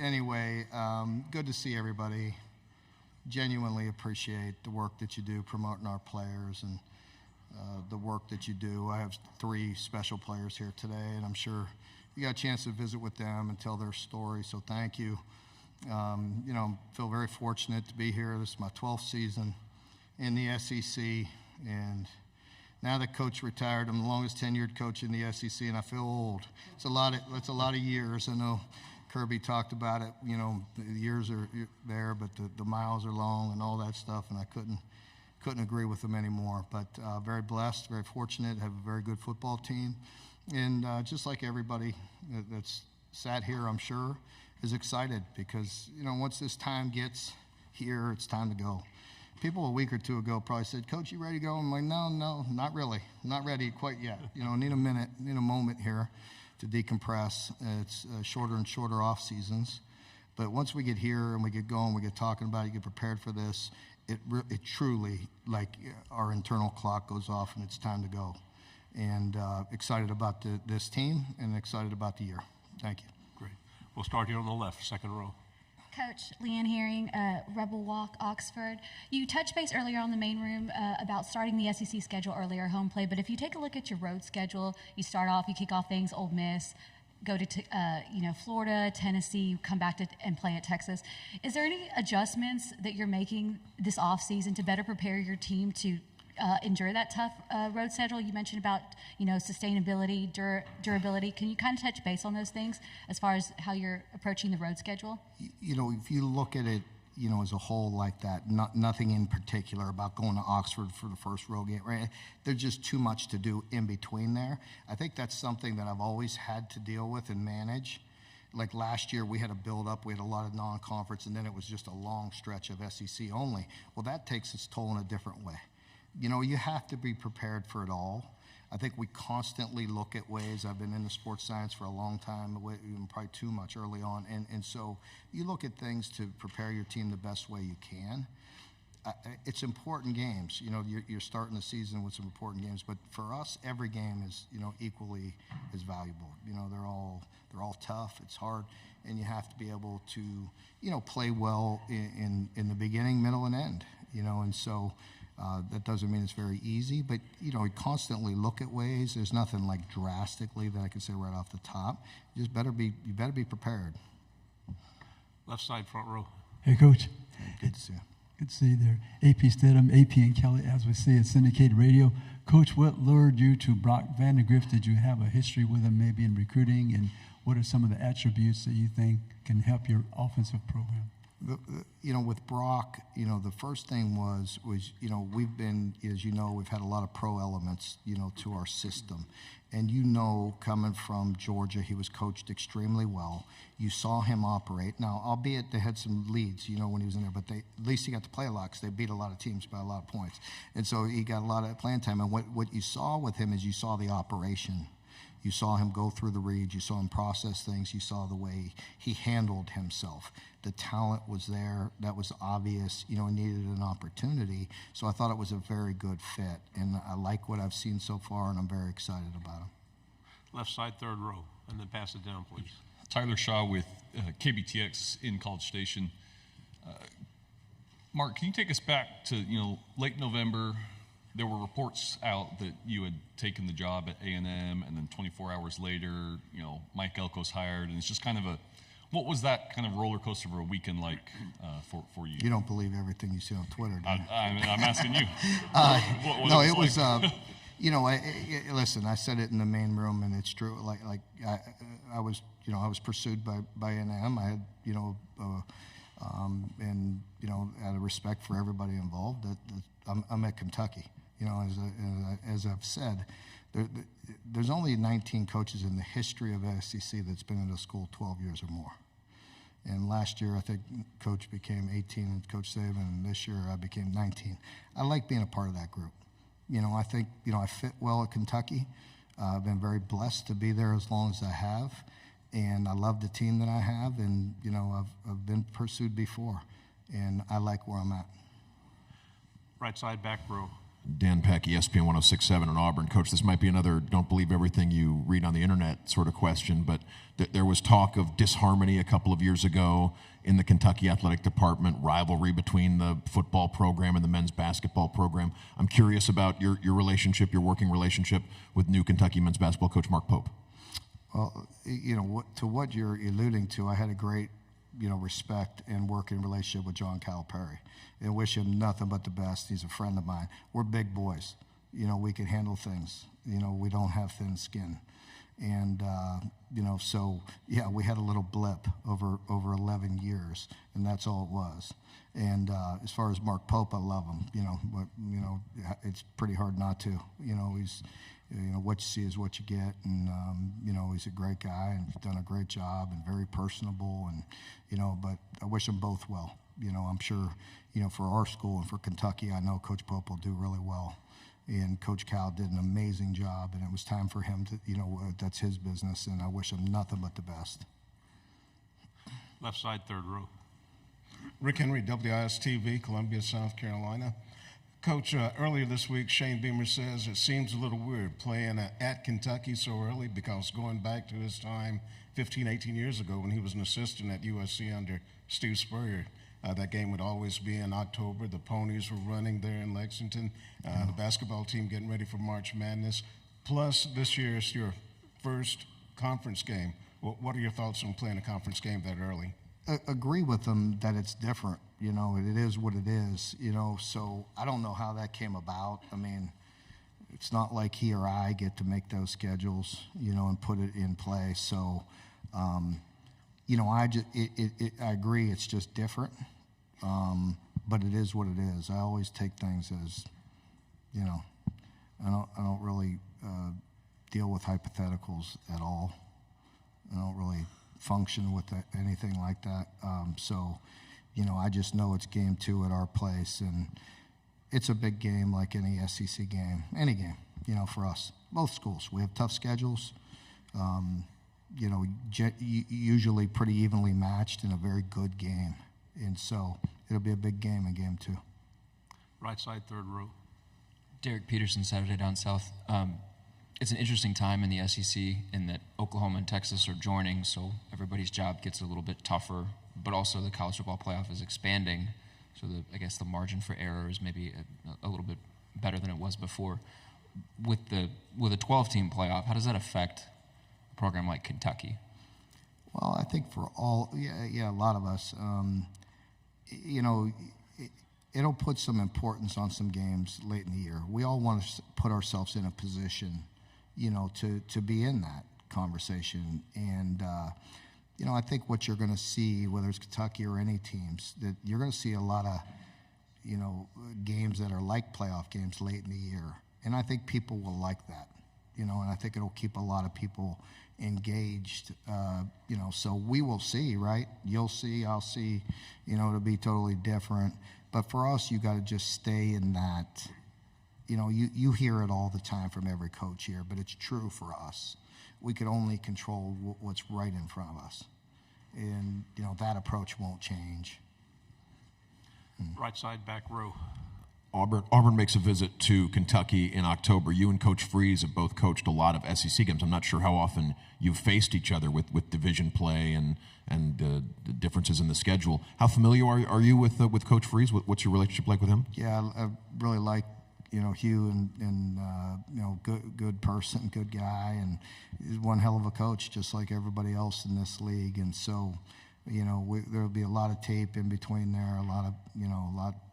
anyway, good to see everybody. Genuinely appreciate the work that you do promoting our players and the work that you do. I have 3 special players here today, and I'm sure you got a chance to visit with them and tell their story, so thank you. Feel very fortunate to be here. This is my 12th season in the SEC, and now that Coach retired, I'm the longest tenured coach in the SEC, and I feel old. It's a lot of years. I know Kirby talked about it. The years are there, but the miles are long and all that stuff, and I couldn't agree with them anymore. But very blessed, very fortunate, have a very good football team, and just like everybody that's sat here, I'm sure, is excited because once this time gets here, it's time to go. People a week or two ago probably said, "Coach, you ready to go?" I'm like, no, not really. Not ready quite yet. Need a minute, need a moment here to decompress. It's shorter and shorter off seasons. But once we get here and we get going, we get talking about it, get prepared for this, it truly, like our internal clock goes off and it's time to go. And excited about this team and excited about the year. Thank you. Great. We'll start here on the left, second row. Coach, Leanne Herring, Rebel Walk, Oxford. You touched base earlier on the main room about starting the SEC schedule earlier, home play. But if you take a look at your road schedule, you kick off things, Ole Miss, go to Florida, Tennessee, come back and play at Texas. Is there any adjustments that you're making this off season to better prepare your team to endure that tough road schedule? You mentioned about sustainability, durability. Can you kind of touch base on those things as far as how you're approaching the road schedule? If you look at it, as a whole like that, nothing in particular about going to Oxford for the first road game, right? There's just too much to do in between there. I think that's something that I've always had to deal with and manage. Like last year, we had a build-up. We had a lot of non-conference, and then it was just a long stretch of SEC only. Well, that takes its toll in a different way. You have to be prepared for it all. I think we constantly look at ways. I've been in the sports science for a long time, probably too much early on. And so you look at things to prepare your team the best way you can. It's important games. You're starting the season with some important games. But for us, every game is, equally as valuable. They're all tough. It's hard. And you have to be able to, play well in the beginning, middle, and end. And so that doesn't mean it's very easy, but we constantly look at ways. There's nothing like drastically that I can say right off the top. You better be prepared. Left side, front row. Hey, Coach. Hey, good to see you. Good to see you there. AP Stedham, AP and Kelly, as we see at syndicated radio. Coach, what lured you to Brock Vandegrift? Did you have a history with him maybe in recruiting, and what are some of the attributes that you think can help your offensive program? With Brock, the first thing was we've been, as we've had a lot of pro elements, to our system. And coming from Georgia, he was coached extremely well. You saw him operate. Now, albeit they had some leads, when he was in there, but at least he got to play a lot because they beat a lot of teams by a lot of points. And so he got a lot of playing time. And what you saw with him is you saw the operation. You saw him go through the reads. You saw him process things. You saw the way he handled himself. The talent was there. That was obvious. He needed an opportunity. So I thought it was a very good fit. And I like what I've seen so far, and I'm very excited about him. Left side, third row, and then pass it down, please. Tyler Shaw with KBTX in College Station. Mark, can you take us back to, late November? There were reports out that you had taken the job at A&M, and then 24 hours later, Mike Elko's hired, and it's just kind of what was that kind of roller coaster of a weekend like for you? You don't believe everything you see on Twitter, do you? I'm asking you. It was, listen, I said it in the main room, and it's true. I was pursued by A&M. I had, and out of respect for everybody involved, I'm at Kentucky. As I've said, there's only 19 coaches in the history of SEC that's been in a school 12 years or more. And last year, I think Coach became 18 and Coach Saban, and this year I became 19. I like being a part of that group. I think, I fit well at Kentucky. I've been very blessed to be there as long as I have. And I love the team that I have, and, I've been pursued before. And I like where I'm at. Right side, back row. Dan Peck, ESPN 106.7 in Auburn. Coach, this might be another don't believe everything you read on the internet sort of question, but there was talk of disharmony a couple of years ago in the Kentucky athletic department, rivalry between the football program and the men's basketball program. I'm curious about your relationship, your working relationship with new Kentucky men's basketball coach Mark Pope. Well, to what you're alluding to, I had a great, respect and working relationship with John Calipari. And wish him nothing but the best. He's a friend of mine. We're big boys. We can handle things. We don't have thin skin. And, so, yeah, we had a little blip over 11 years, and that's all it was. And as far as Mark Pope, I love him. But, it's pretty hard not to. He's, what you see is what you get. And, he's a great guy and he's done a great job and very personable. And, but I wish them both well. I'm sure, for our school and for Kentucky, I know Coach Pope will do really well. And Coach Cal did an amazing job, and it was time for him to, that's his business, and I wish him nothing but the best. Left side, third row. Rick Henry, WIS-TV, Columbia, South Carolina. Coach, earlier this week, Shane Beamer says it seems a little weird playing at Kentucky so early because going back to his time 15, 18 years ago when he was an assistant at USC under Steve Spurrier, that game would always be in October. The Ponies were running there in Lexington. The basketball team getting ready for March Madness. Plus, this year is your first conference game. What are your thoughts on playing a conference game that early? Agree with them that it's different. It is what it is. So I don't know how that came about. I mean, it's not like he or I get to make those schedules, and put it in play. So, I agree. It's just different. But it is what it is. I always take things as, I don't really deal with hypotheticals at all. I don't really function with anything like that. So, I just know it's game 2 at our place, and it's a big game like any SEC game, any game, for us. Both schools. We have tough schedules, usually pretty evenly matched in a very good game. And so it'll be a big game in game 2. Right side, third row. Derek Peterson, Saturday Down South. It's an interesting time in the SEC in that Oklahoma and Texas are joining, so everybody's job gets a little bit tougher, but also the college football playoff is expanding, so I guess the margin for error is maybe a little bit better than it was before. With a 12-team playoff, how does that affect a program like Kentucky? Well, I think for a lot of us, it'll put some importance on some games late in the year. We all want to put ourselves in a position, to be in that conversation. And, I think what you're going to see, whether it's Kentucky or any teams, that you're going to see a lot of, games that are like playoff games late in the year. And I think people will like that, and I think it'll keep a lot of people engaged, so we will see, right? You'll see, I'll see, it'll be totally different. But for us, you got to just stay in that, you hear it all the time from every coach here, but it's true for us. We could only control what's right in front of us. And, that approach won't change. Right side, back row. Auburn makes a visit to Kentucky in October. You and Coach Freeze have both coached a lot of SEC games. I'm not sure how often you've faced each other with division play and the differences in the schedule. How familiar are you with Coach Freeze? What's your relationship like with him? Yeah, I really like Hugh and good person, good guy, and he's one hell of a coach, just like everybody else in this league. And so, there'll be a lot of tape in between there, a lot of,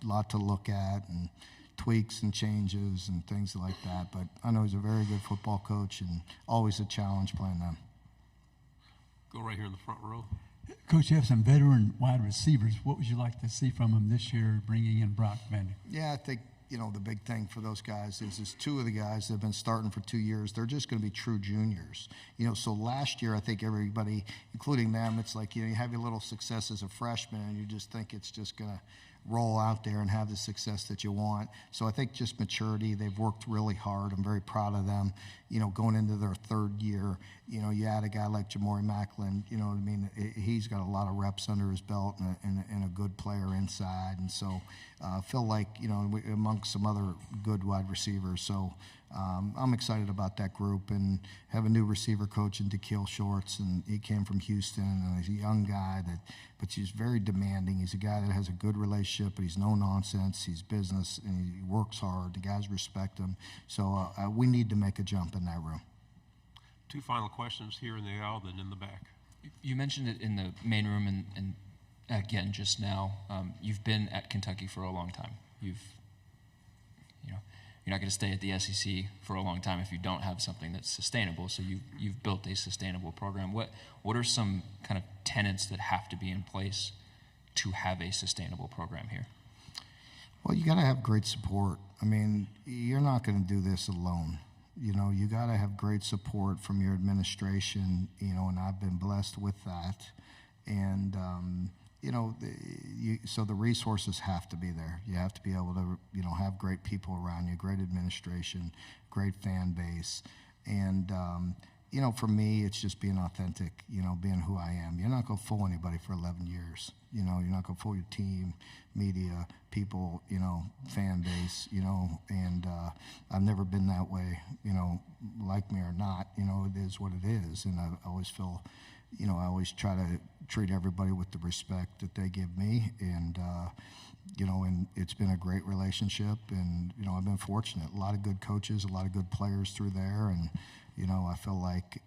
lot to look at, and tweaks and changes and things like that. But I know he's a very good football coach and always a challenge playing them. Go right here in the front row. Coach, you have some veteran wide receivers. What would you like to see from them this year, bringing in Brock Vander? Yeah, I think, the big thing for those guys is 2 of the guys that have been starting for 2 years, they're just going to be true juniors. So last year, I think everybody, including them, it's like, you have your little success as a freshman, and you just think it's just going to roll out there and have the success that you want. So I think just maturity, they've worked really hard. I'm very proud of them. Going into their third year, you add a guy like Jamori Macklin, you know what I mean? He's got a lot of reps under his belt and a good player inside. And so I feel like, amongst some other good wide receivers. So I'm excited about that group, and have a new receiver coach in DeKeel Shorts, and he came from Houston, and he's a young guy but he's very demanding. He's a guy that has a good relationship, but he's no nonsense. He's business, and he works hard. The guys respect him. So we need to make a jump in that room. Two final questions here in the aisle, then in the back. You mentioned it in the main room and again just now. You've been at Kentucky for a long time. You're not going to stay at the SEC for a long time if you don't have something that's sustainable. So you've built a sustainable program. What are some kind of tenets that have to be in place to have a sustainable program here? Well, you got to have great support. I mean, you're not going to do this alone. You got to have great support from your administration, and I've been blessed with that. And, so the resources have to be there. You have to be able to, have great people around you, great administration, great fan base. And, for me, it's just being authentic, being who I am. You're not going to fool anybody for 11 years. You're not going to fool your team, media, people, fan base, and I've never been that way, like me or not, it is what it is. And I always feel, I always try to treat everybody with the respect that they give me. And, and it's been a great relationship. And, I've been fortunate. A lot of good coaches, a lot of good players through there. And, I feel like,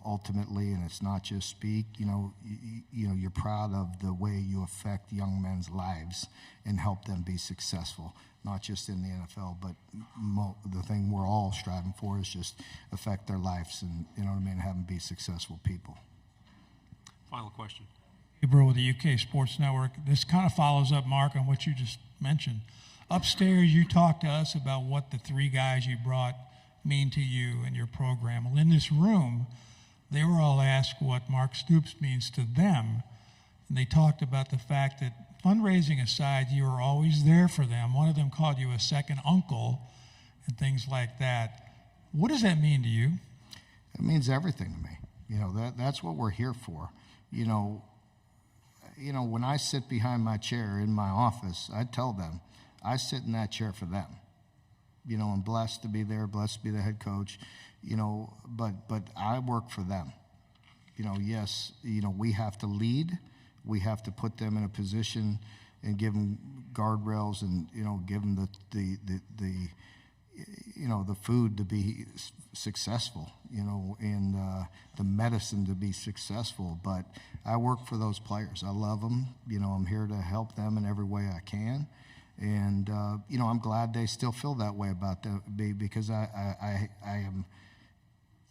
ultimately, and it's not just speak, you're proud of the way you affect young men's lives and help them be successful, not just in the NFL, but the thing we're all striving for is just affect their lives and, have them be successful people. Final question. Gabriel with the UK Sports Network. This kind of follows up, Mark, on what you just mentioned. Upstairs, you talked to us about what the three guys you brought mean to you and your program. Well, in this room, they were all asked what Mark Stoops means to them. And they talked about the fact that, fundraising aside, you were always there for them. One of them called you a second uncle and things like that. What does that mean to you? It means everything to me. That's what we're here for. When I sit behind my chair in my office, I tell them, I sit in that chair for them. I'm blessed to be there, blessed to be the head coach, but I work for them. Yes, we have to lead. We have to put them in a position and give them guardrails and, give them the food to be successful, and the medicine to be successful. But I work for those players. I love them. I'm here to help them in every way I can. And, I'm glad they still feel that way about me, because I am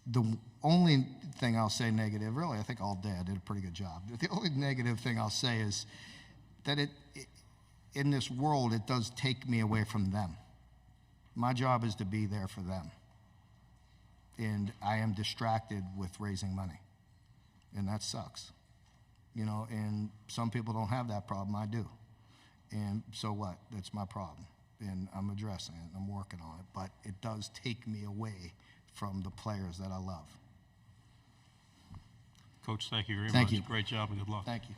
the only thing I'll say negative, really, I think all day I did a pretty good job. The only negative thing I'll say is that in this world, it does take me away from them. My job is to be there for them. And I am distracted with raising money. And that sucks. And some people don't have that problem. I do. And so what? That's my problem. And I'm addressing it. I'm working on it. But it does take me away from the players that I love. Coach, thank you very much. Thank you. Great job and good luck. Thank you.